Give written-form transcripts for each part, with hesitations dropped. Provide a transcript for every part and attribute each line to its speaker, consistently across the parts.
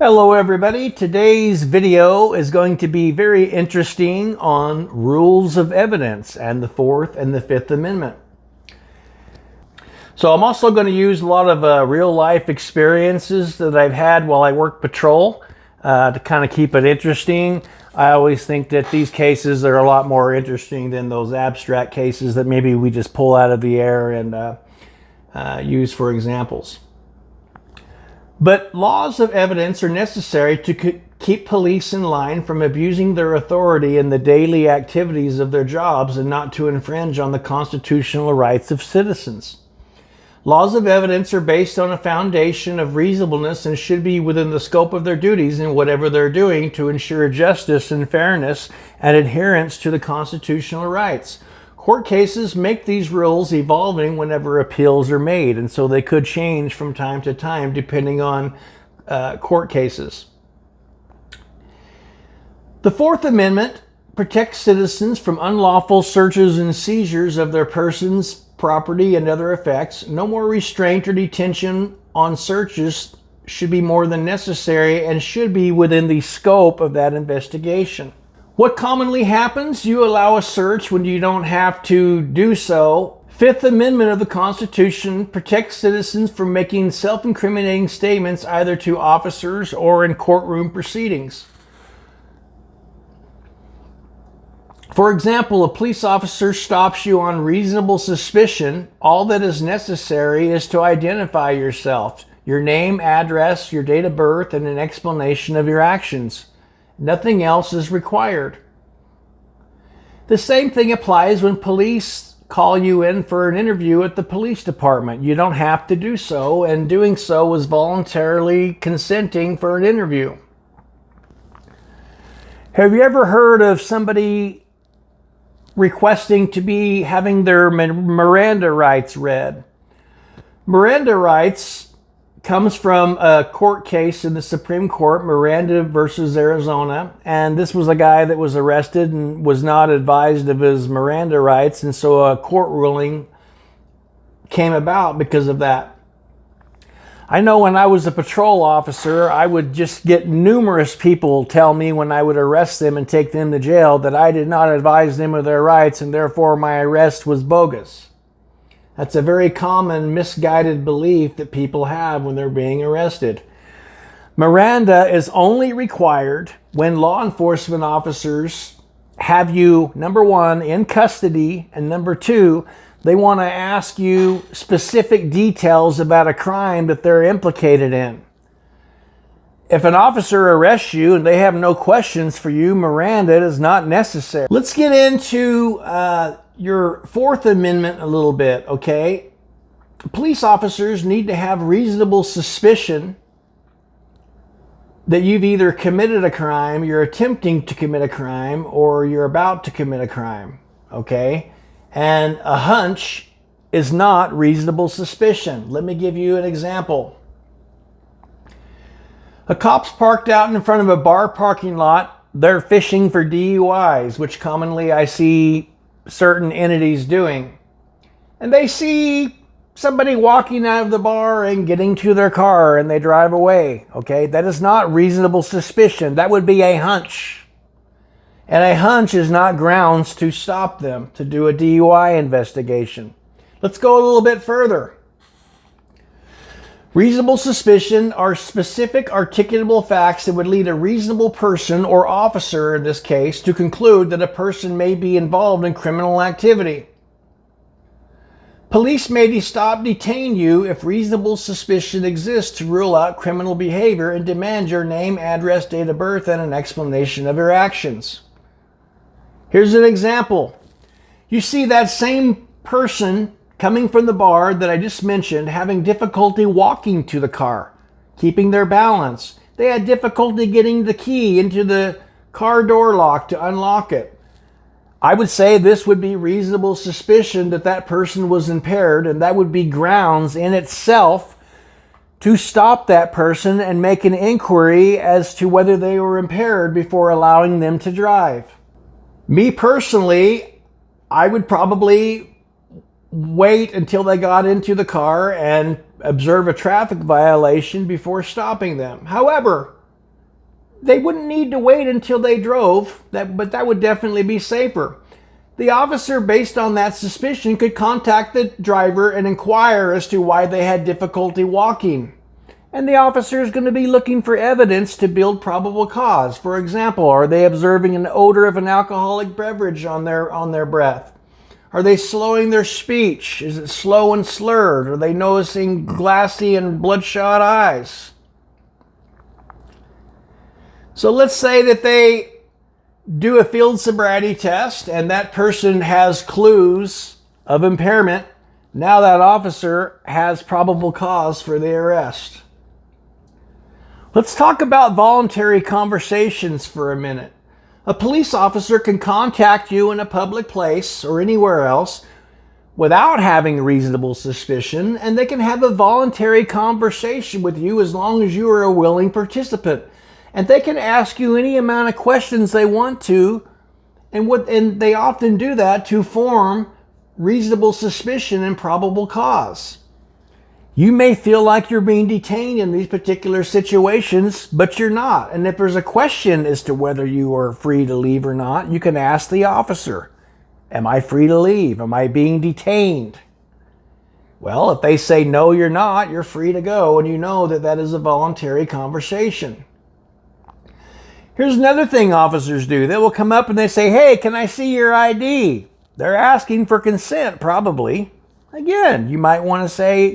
Speaker 1: Hello everybody. Today's video is going to be very interesting on rules of evidence and the Fourth and the Fifth Amendment. So I'm also going to use a lot of real life experiences that I've had while I work patrol to kind of keep it interesting. I always think that these cases are a lot more interesting than those abstract cases that maybe we just pull out of the air and use for examples. But laws of evidence are necessary to keep police in line from abusing their authority in the daily activities of their jobs and not to infringe on the constitutional rights of citizens. Laws of evidence are based on a foundation of reasonableness and should be within the scope of their duties in whatever they're doing to ensure justice and fairness and adherence to the constitutional rights. Court cases make these rules evolving whenever appeals are made, and so they could change from time to time depending on court cases. The Fourth Amendment protects citizens from unlawful searches and seizures of their persons, property, and other effects. No more restraint or detention on searches should be more than necessary and should be within the scope of that investigation. What commonly happens? You allow a search when you don't have to do so. Fifth Amendment of the Constitution protects citizens from making self-incriminating statements either to officers or in courtroom proceedings. For example, a police officer stops you on reasonable suspicion. All that is necessary is to identify yourself, your name, address, your date of birth, and an explanation of your actions. Nothing else is required. The same thing applies when police call you in for an interview at the police department. You don't have to do so, and doing so was voluntarily consenting for an interview. Have you ever heard of somebody requesting to be having their Miranda rights read? Miranda rights comes from a court case in the Supreme Court, Miranda versus Arizona. And this was a guy that was arrested and was not advised of his Miranda rights. And so a court ruling came about because of that. I know when I was a patrol officer, I would just get numerous people tell me when I would arrest them and take them to jail that I did not advise them of their rights and therefore my arrest was bogus. That's a very common misguided belief that people have when they're being arrested. Miranda is only required when law enforcement officers have you, number one, in custody, and number two, they want to ask you specific details about a crime that they're implicated in. If an officer arrests you and they have no questions for you, Miranda is not necessary. Let's get into your Fourth Amendment a little bit, okay? Police officers need to have reasonable suspicion that you've either committed a crime, you're attempting to commit a crime, or you're about to commit a crime, okay? And a hunch is not reasonable suspicion. Let me give you an example. A cop's parked out in front of a bar parking lot. They're fishing for DUIs, which commonly I see certain entities doing. And they see somebody walking out of the bar and getting to their car and they drive away. Okay, that is not reasonable suspicion. That would be a hunch. And a hunch is not grounds to stop them to do a DUI investigation. Let's go a little bit further. Reasonable suspicion are specific articulable facts that would lead a reasonable person or officer in this case to conclude that a person may be involved in criminal activity. Police may stop, detain you if reasonable suspicion exists to rule out criminal behavior and demand your name, address, date of birth, and an explanation of your actions. Here's an example. You see that same person coming from the bar that I just mentioned, having difficulty walking to the car, keeping their balance. They had difficulty getting the key into the car door lock to unlock it. I would say this would be reasonable suspicion that that person was impaired, and that would be grounds in itself to stop that person and make an inquiry as to whether they were impaired before allowing them to drive. Me personally, I would probably wait until they got into the car and observe a traffic violation before stopping them. However, They wouldn't need to wait until they drove, but that would definitely be safer. The officer, based on that suspicion, could contact the driver and inquire as to why they had difficulty walking. And the officer is going to be looking for evidence to build probable cause. For example, are they observing an odor of an alcoholic beverage on their breath? Are they slowing their speech? Is it slow and slurred? Are they noticing glassy and bloodshot eyes? So let's say that they do a field sobriety test and that person has clues of impairment. Now that officer has probable cause for the arrest. Let's talk about voluntary conversations for a minute. A police officer can contact you in a public place or anywhere else without having reasonable suspicion, and they can have a voluntary conversation with you as long as you are a willing participant. And they can ask you any amount of questions they want to, and they often do that to form reasonable suspicion and probable cause. You may feel like you're being detained in these particular situations, but you're not. And if there's a question as to whether you are free to leave or not, you can ask the officer, am I free to leave? Am I being detained? Well, if they say, no, you're not, you're free to go, and you know that that is a voluntary conversation. Here's another thing officers do. They will come up and they say, hey, can I see your ID? They're asking for consent, probably. Again, you might want to say,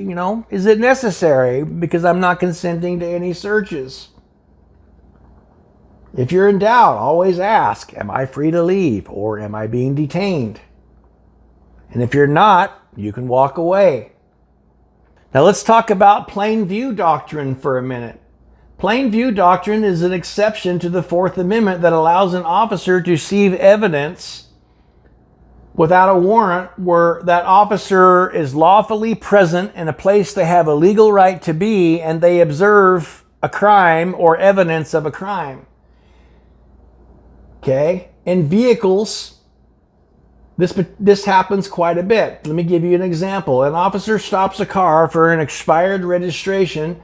Speaker 1: is it necessary? Because I'm not consenting to any searches. If you're in doubt, always ask, am I free to leave or am I being detained? And if you're not, you can walk away. Now let's talk about plain view doctrine for a minute. Plain view doctrine is an exception to the Fourth Amendment that allows an officer to seize evidence without a warrant where that officer is lawfully present in a place they have a legal right to be and they observe a crime or evidence of a crime. Okay? In vehicles, this happens quite a bit. Let me give you an example. An officer stops a car for an expired registration,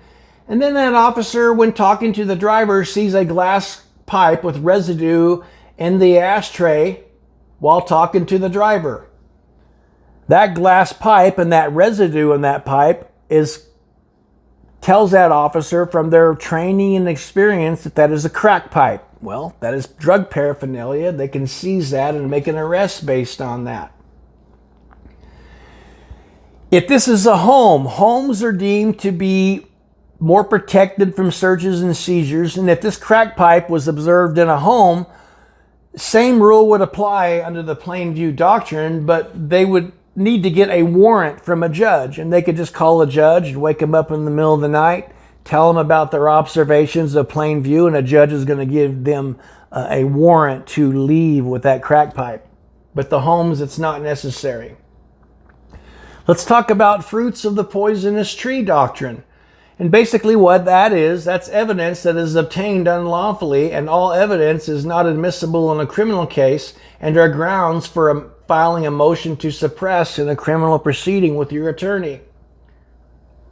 Speaker 1: and then that officer, when talking to the driver, sees a glass pipe with residue in the ashtray while talking to the driver. That glass pipe and that residue in that pipe tells that officer from their training and experience that is a crack pipe. Well, that is drug paraphernalia. They can seize that and make an arrest based on that. If this is a home, homes are deemed to be more protected from searches and seizures. And if this crack pipe was observed in a home, same rule would apply under the plain view doctrine, but they would need to get a warrant from a judge, and they could just call a judge and wake them up in the middle of the night, tell them about their observations of plain view, and a judge is going to give them a warrant to leave with that crack pipe. But the homes, it's not necessary. Let's talk about fruits of the poisonous tree doctrine. And basically what that is, that's evidence that is obtained unlawfully, and all evidence is not admissible in a criminal case and are grounds for filing a motion to suppress in a criminal proceeding with your attorney.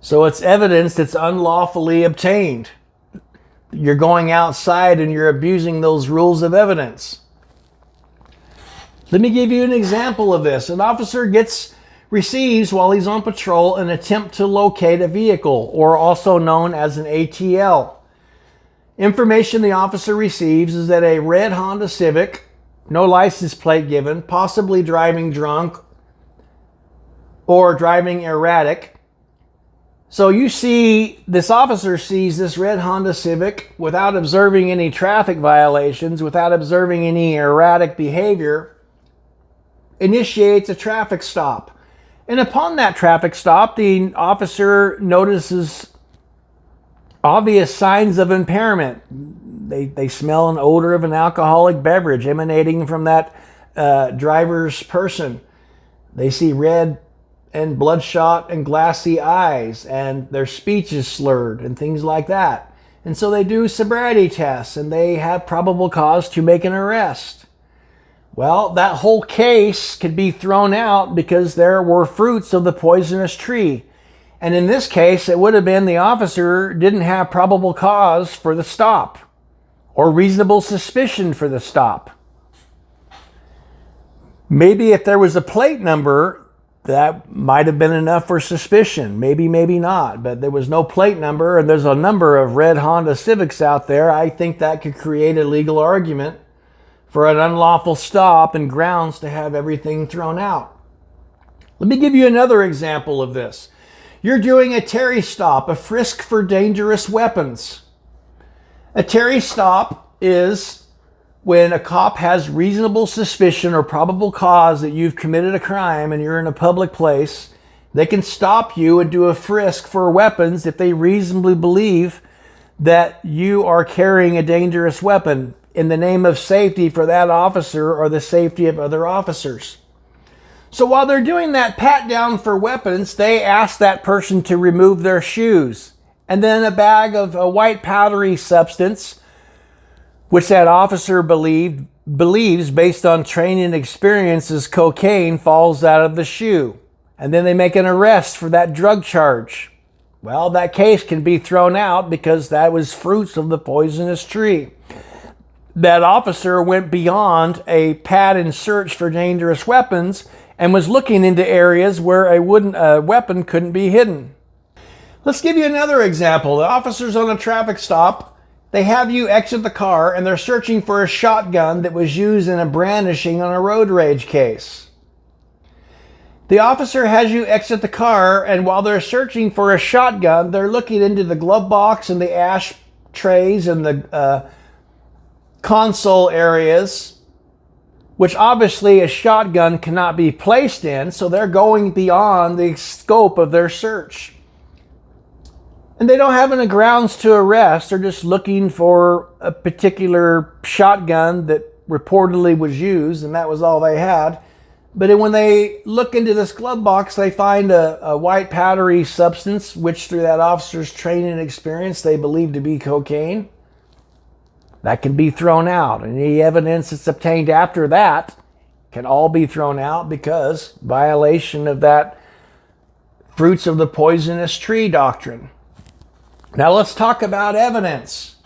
Speaker 1: So it's evidence that's unlawfully obtained. You're going outside and you're abusing those rules of evidence. Let me give you an example of this. An officer receives while he's on patrol an attempt to locate a vehicle, or also known as an ATL. Information the officer receives is that a red Honda Civic, no license plate given, possibly driving drunk or driving erratic. So this officer sees this red Honda Civic without observing any traffic violations, without observing any erratic behavior, initiates a traffic stop. And upon that traffic stop, the officer notices obvious signs of impairment. They smell an odor of an alcoholic beverage emanating from that driver's person. They see red and bloodshot and glassy eyes, and their speech is slurred and things like that. And so they do sobriety tests, and they have probable cause to make an arrest. Well, that whole case could be thrown out because there were fruits of the poisonous tree. And in this case, it would have been the officer didn't have probable cause for the stop, or reasonable suspicion for the stop. Maybe if there was a plate number, that might have been enough for suspicion. Maybe, maybe not. But there was no plate number, and there's a number of red Honda Civics out there. I think that could create a legal argument for an unlawful stop and grounds to have everything thrown out. Let me give you another example of this. You're doing a Terry stop, a frisk for dangerous weapons. A Terry stop is when a cop has reasonable suspicion or probable cause that you've committed a crime and you're in a public place. They can stop you and do a frisk for weapons if they reasonably believe that you are carrying a dangerous weapon in the name of safety for that officer or the safety of other officers. So while they're doing that pat down for weapons, they ask that person to remove their shoes. And then a bag of a white powdery substance, which that officer believes based on training and experience is cocaine, falls out of the shoe. And then they make an arrest for that drug charge. Well, that case can be thrown out because that was fruits of the poisonous tree. That officer went beyond a pat and search for dangerous weapons and was looking into areas where a weapon couldn't be hidden. Let's give you another example. The officer's on a traffic stop. They have you exit the car and they're searching for a shotgun that was used in a brandishing on a road rage case. The officer has you exit the car, and while they're searching for a shotgun, they're looking into the glove box and the ash trays and the console areas, which obviously a shotgun cannot be placed in, so they're going beyond the scope of their search. And they don't have any grounds to arrest. They're just looking for a particular shotgun that reportedly was used, and that was all they had. But when they look into this glove box, they find a white powdery substance, which through that officer's training and experience, they believe to be cocaine. That can be thrown out. And any evidence that's obtained after that can all be thrown out because violation of that fruits of the poisonous tree doctrine. Now let's talk about evidence.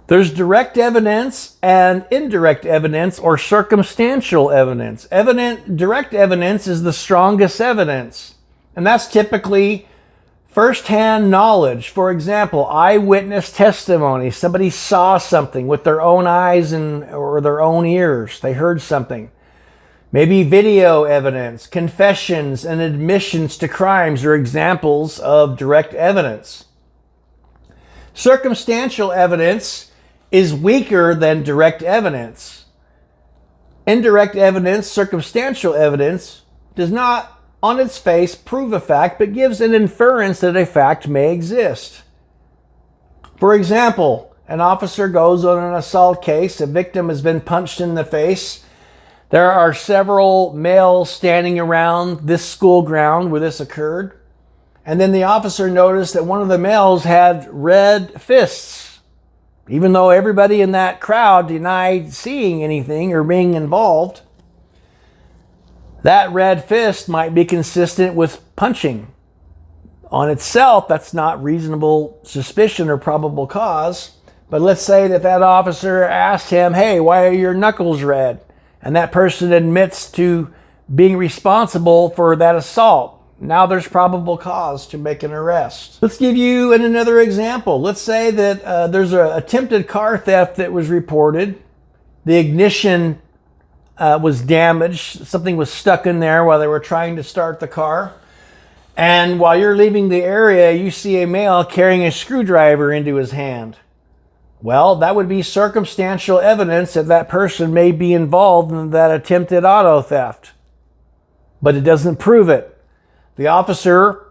Speaker 1: There's direct evidence and indirect evidence or circumstantial evidence. Direct evidence is the strongest evidence, and that's typically first-hand knowledge. For example, eyewitness testimony. Somebody saw something with their own eyes or their own ears. They heard something. Maybe video evidence, confessions, and admissions to crimes are examples of direct evidence. Circumstantial evidence is weaker than direct evidence. Indirect evidence, circumstantial evidence, does not on its face prove a fact, but gives an inference that a fact may exist. For example, an officer goes on an assault case, a victim has been punched in the face. There are several males standing around this school ground where this occurred. And then the officer noticed that one of the males had red fists, even though everybody in that crowd denied seeing anything or being involved. That red fist might be consistent with punching. On itself, that's not reasonable suspicion or probable cause. But let's say that officer asked him, "Hey, why are your knuckles red?" And that person admits to being responsible for that assault. Now there's probable cause to make an arrest. Let's give you another example. Let's say that there's an attempted car theft that was reported. The ignition was damaged. Something was stuck in there while they were trying to start the car. And while you're leaving the area, you see a male carrying a screwdriver into his hand. Well, that would be circumstantial evidence that that person may be involved in that attempted auto theft. But it doesn't prove it. The officer,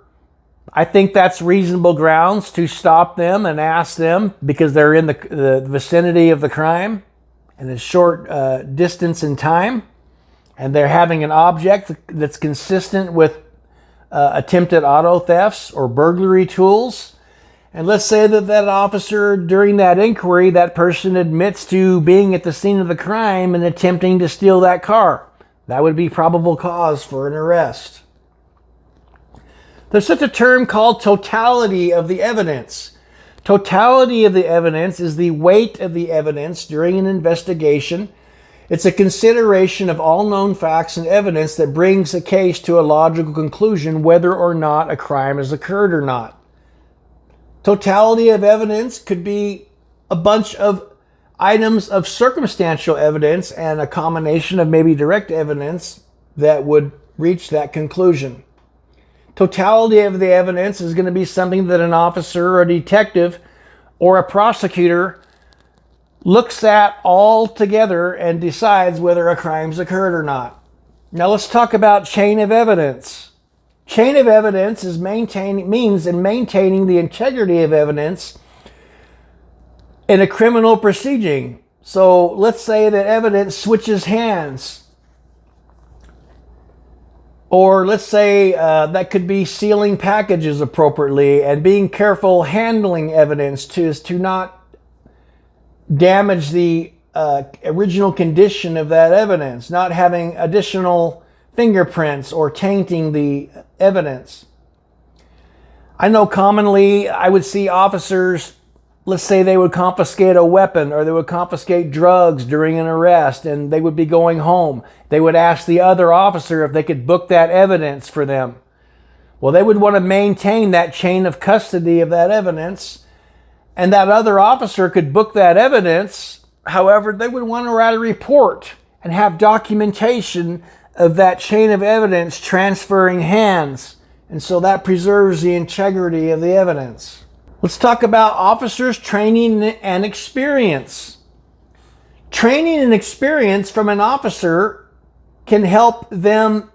Speaker 1: I think that's reasonable grounds to stop them and ask them because they're in the vicinity of the crime and a short distance in time, and they're having an object that's consistent with attempted auto thefts or burglary tools. And let's say that officer, during that inquiry, that person admits to being at the scene of the crime and attempting to steal that car. That would be probable cause for an arrest. There's such a term called totality of the evidence. Totality of the evidence is the weight of the evidence during an investigation. It's a consideration of all known facts and evidence that brings a case to a logical conclusion whether or not a crime has occurred or not. Totality of evidence could be a bunch of items of circumstantial evidence and a combination of maybe direct evidence that would reach that conclusion. Totality of the evidence is going to be something that an officer or a detective or a prosecutor looks at all together and decides whether a crime's occurred or not. Now let's talk about chain of evidence. Chain of evidence is means in maintaining the integrity of evidence in a criminal proceeding. So let's say that evidence switches hands. Or let's say that could be sealing packages appropriately and being careful handling evidence to not damage the original condition of that evidence, not having additional fingerprints or tainting the evidence. I know commonly I would see officers, let's say they would confiscate a weapon or they would confiscate drugs during an arrest and they would be going home. They would ask the other officer if they could book that evidence for them. Well, they would want to maintain that chain of custody of that evidence, and that other officer could book that evidence. However, they would want to write a report and have documentation of that chain of evidence transferring hands. And so that preserves the integrity of the evidence. Let's talk about officers' training and experience. Training and experience from an officer can help them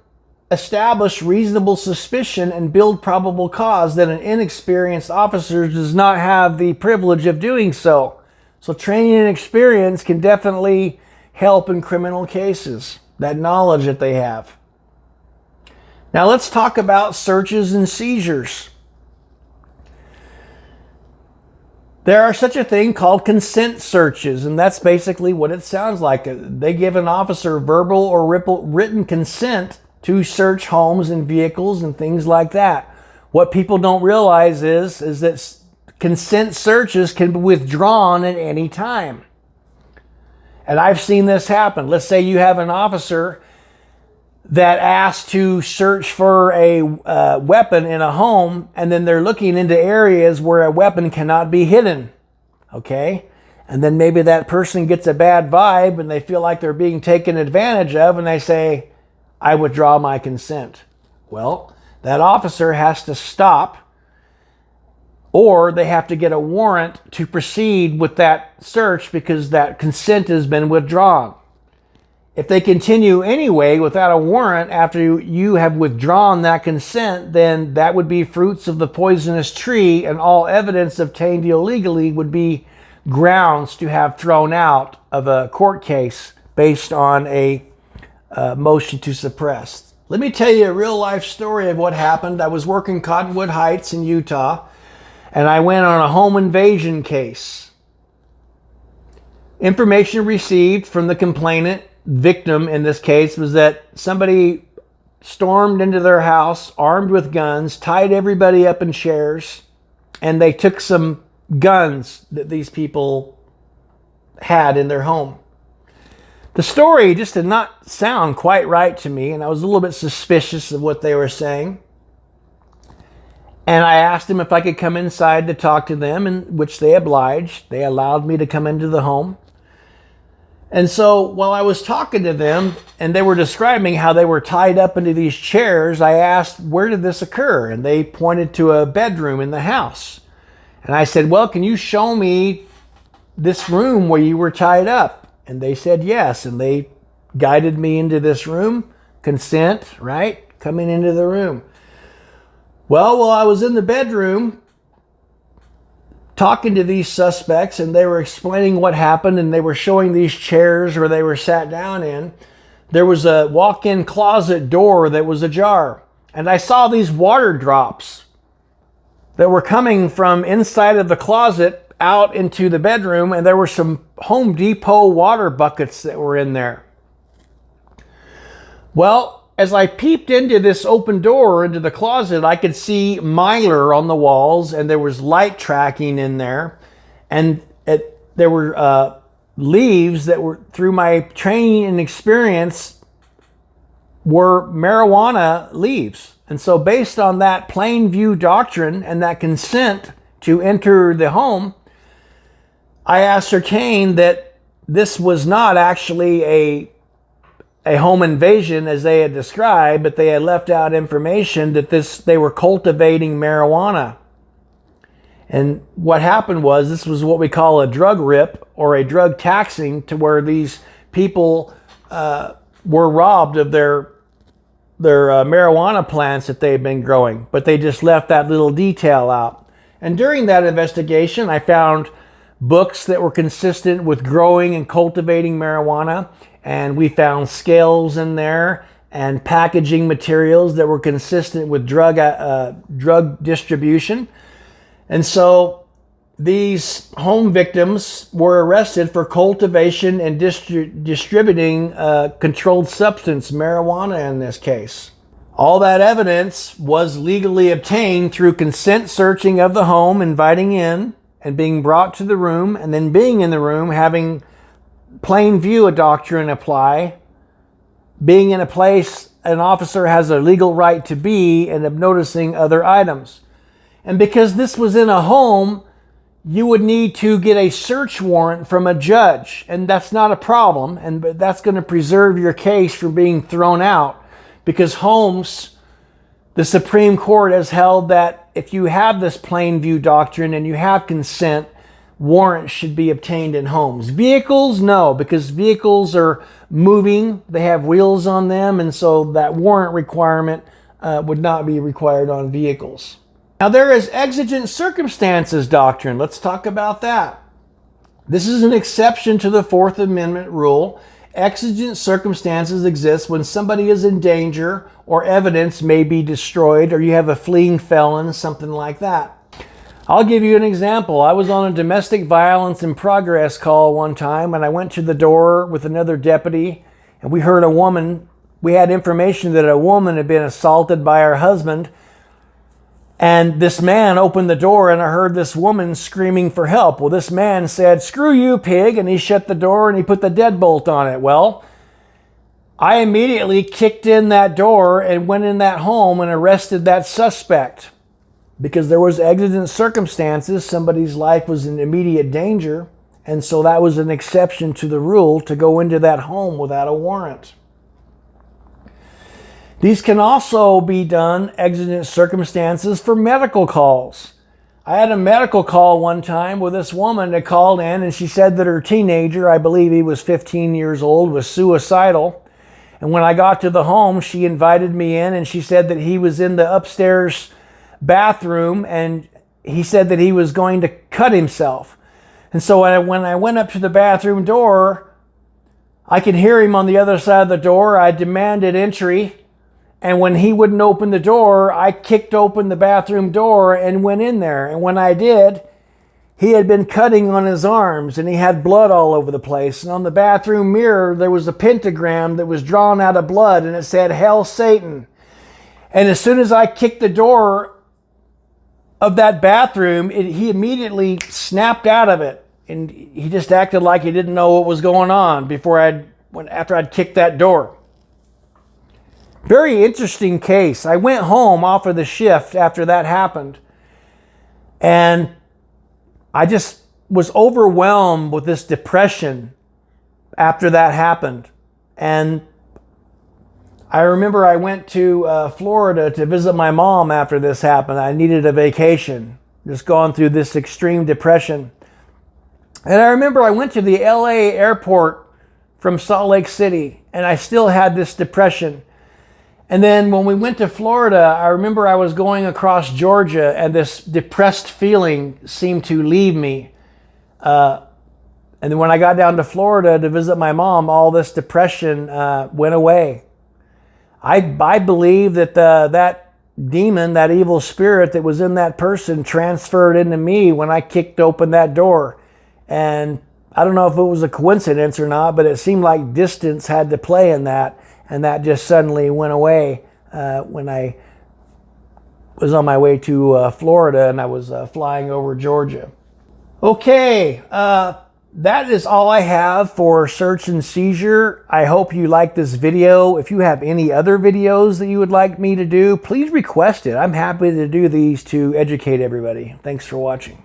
Speaker 1: establish reasonable suspicion and build probable cause that an inexperienced officer does not have the privilege of doing so. So training and experience can definitely help in criminal cases, that knowledge that they have. Now let's talk about searches and seizures. There are such a thing called consent searches, and that's basically what it sounds like. They give an officer verbal or written consent to search homes and vehicles and things like that. What people don't realize is that consent searches can be withdrawn at any time. And I've seen this happen. Let's say you have an officer that asks to search for a weapon in a home, and then they're looking into areas where a weapon cannot be hidden, okay? And then maybe that person gets a bad vibe and they feel like they're being taken advantage of, and they say, I withdraw my consent. Well, that officer has to stop, or they have to get a warrant to proceed with that search because that consent has been withdrawn. If they continue anyway without a warrant after you have withdrawn that consent, then that would be fruits of the poisonous tree, and all evidence obtained illegally would be grounds to have thrown out of a court case based on a motion to suppress. Let me tell you a real life story of what happened. I was working Cottonwood Heights in Utah, and I went on a home invasion case. Information received from the complainant, victim in this case, was that somebody stormed into their house armed with guns, tied everybody up in chairs, and they took some guns that these people had in their home. The story just did not sound quite right to me, and I was a little bit suspicious of what they were saying. And I asked them if I could come inside to talk to them, in which they obliged. They allowed me to come into the home. And so while I was talking to them and they were describing how they were tied up into these chairs, I asked, where did this occur? And they pointed to a bedroom in the house. And I said, well, can you show me this room where you were tied up? And they said yes. And they guided me into this room. Consent, right? Coming into the room. Well, while I was in the bedroom talking to these suspects, and they were explaining what happened, and they were showing these chairs where they were sat down in, there was a walk-in closet door that was ajar. And I saw these water drops that were coming from inside of the closet out into the bedroom, and there were some Home Depot water buckets that were in there. Well, as I peeped into this open door into the closet, I could see mylar on the walls, and there was light tracking in there. And there were leaves that were, through my training and experience, were marijuana leaves. And so based on that plain view doctrine and that consent to enter the home, I ascertained that this was not actually a home invasion as they had described, but they had left out information that they were cultivating marijuana. And what happened was, this was what we call a drug rip or a drug taxing, to where these people were robbed of their marijuana plants that they had been growing, but they just left that little detail out. And during that investigation, I found books that were consistent with growing and cultivating marijuana, and we found scales in there and packaging materials that were consistent with drug distribution. And so these home victims were arrested for cultivation and distributing controlled substance, marijuana in this case. All that evidence was legally obtained through consent searching of the home, inviting in and being brought to the room, and then being in the room, having plain view a doctrine apply, being in a place an officer has a legal right to be, and of noticing other items. And because this was in a home, you would need to get a search warrant from a judge, and that's not a problem, and that's going to preserve your case from being thrown out, because homes, the Supreme Court has held that if you have this plain view doctrine and you have consent, warrants should be obtained in homes. Vehicles, no, because vehicles are moving, they have wheels on them, and so that warrant requirement would not be required on vehicles. Now, there is exigent circumstances doctrine. Let's talk about that. This is an exception to the Fourth Amendment rule. Exigent circumstances exist when somebody is in danger or evidence may be destroyed, or you have a fleeing felon, something like that. I'll give you an example. I was on a domestic violence in progress call one time, and I went to the door with another deputy, and we heard we had information that a woman had been assaulted by her husband. And this man opened the door, and I heard this woman screaming for help. Well, this man said, "Screw you, pig," and he shut the door and he put the deadbolt on it. Well, I immediately kicked in that door and went in that home and arrested that suspect, because there was exigent circumstances. Somebody's life was in immediate danger, and so that was an exception to the rule to go into that home without a warrant. These can also be done, exigent circumstances, for medical calls. I had a medical call one time with this woman that called in, and she said that her teenager, I believe he was 15 years old, was suicidal. And when I got to the home, she invited me in, and she said that he was in the upstairs bathroom, and he said that he was going to cut himself. And so when I went up to the bathroom door, I could hear him on the other side of the door. I demanded entry. And when he wouldn't open the door, I kicked open the bathroom door and went in there. And when I did, he had been cutting on his arms, and he had blood all over the place. And on the bathroom mirror, there was a pentagram that was drawn out of blood, and it said, "Hail Satan." And as soon as I kicked the door of that bathroom, he immediately snapped out of it. And he just acted like he didn't know what was going on after I'd kicked that door. Very interesting case. I went home off of the shift after that happened, and I just was overwhelmed with this depression after that happened. And I remember I went to Florida to visit my mom after this happened. I needed a vacation, just gone through this extreme depression. And I remember I went to the LA airport from Salt Lake City, and I still had this depression. And then when we went to Florida, I remember I was going across Georgia, and this depressed feeling seemed to leave me. And then when I got down to Florida to visit my mom, all this depression went away. I believe that that demon, that evil spirit that was in that person, transferred into me when I kicked open that door. And I don't know if it was a coincidence or not, but it seemed like distance had to play in that. and that just suddenly went away when I was on my way to Florida, and I was flying over Georgia. Okay, that is all I have for search and seizure. I hope you like this video. If you have any other videos that you would like me to do, please request it. I'm happy to do these to educate everybody. Thanks for watching.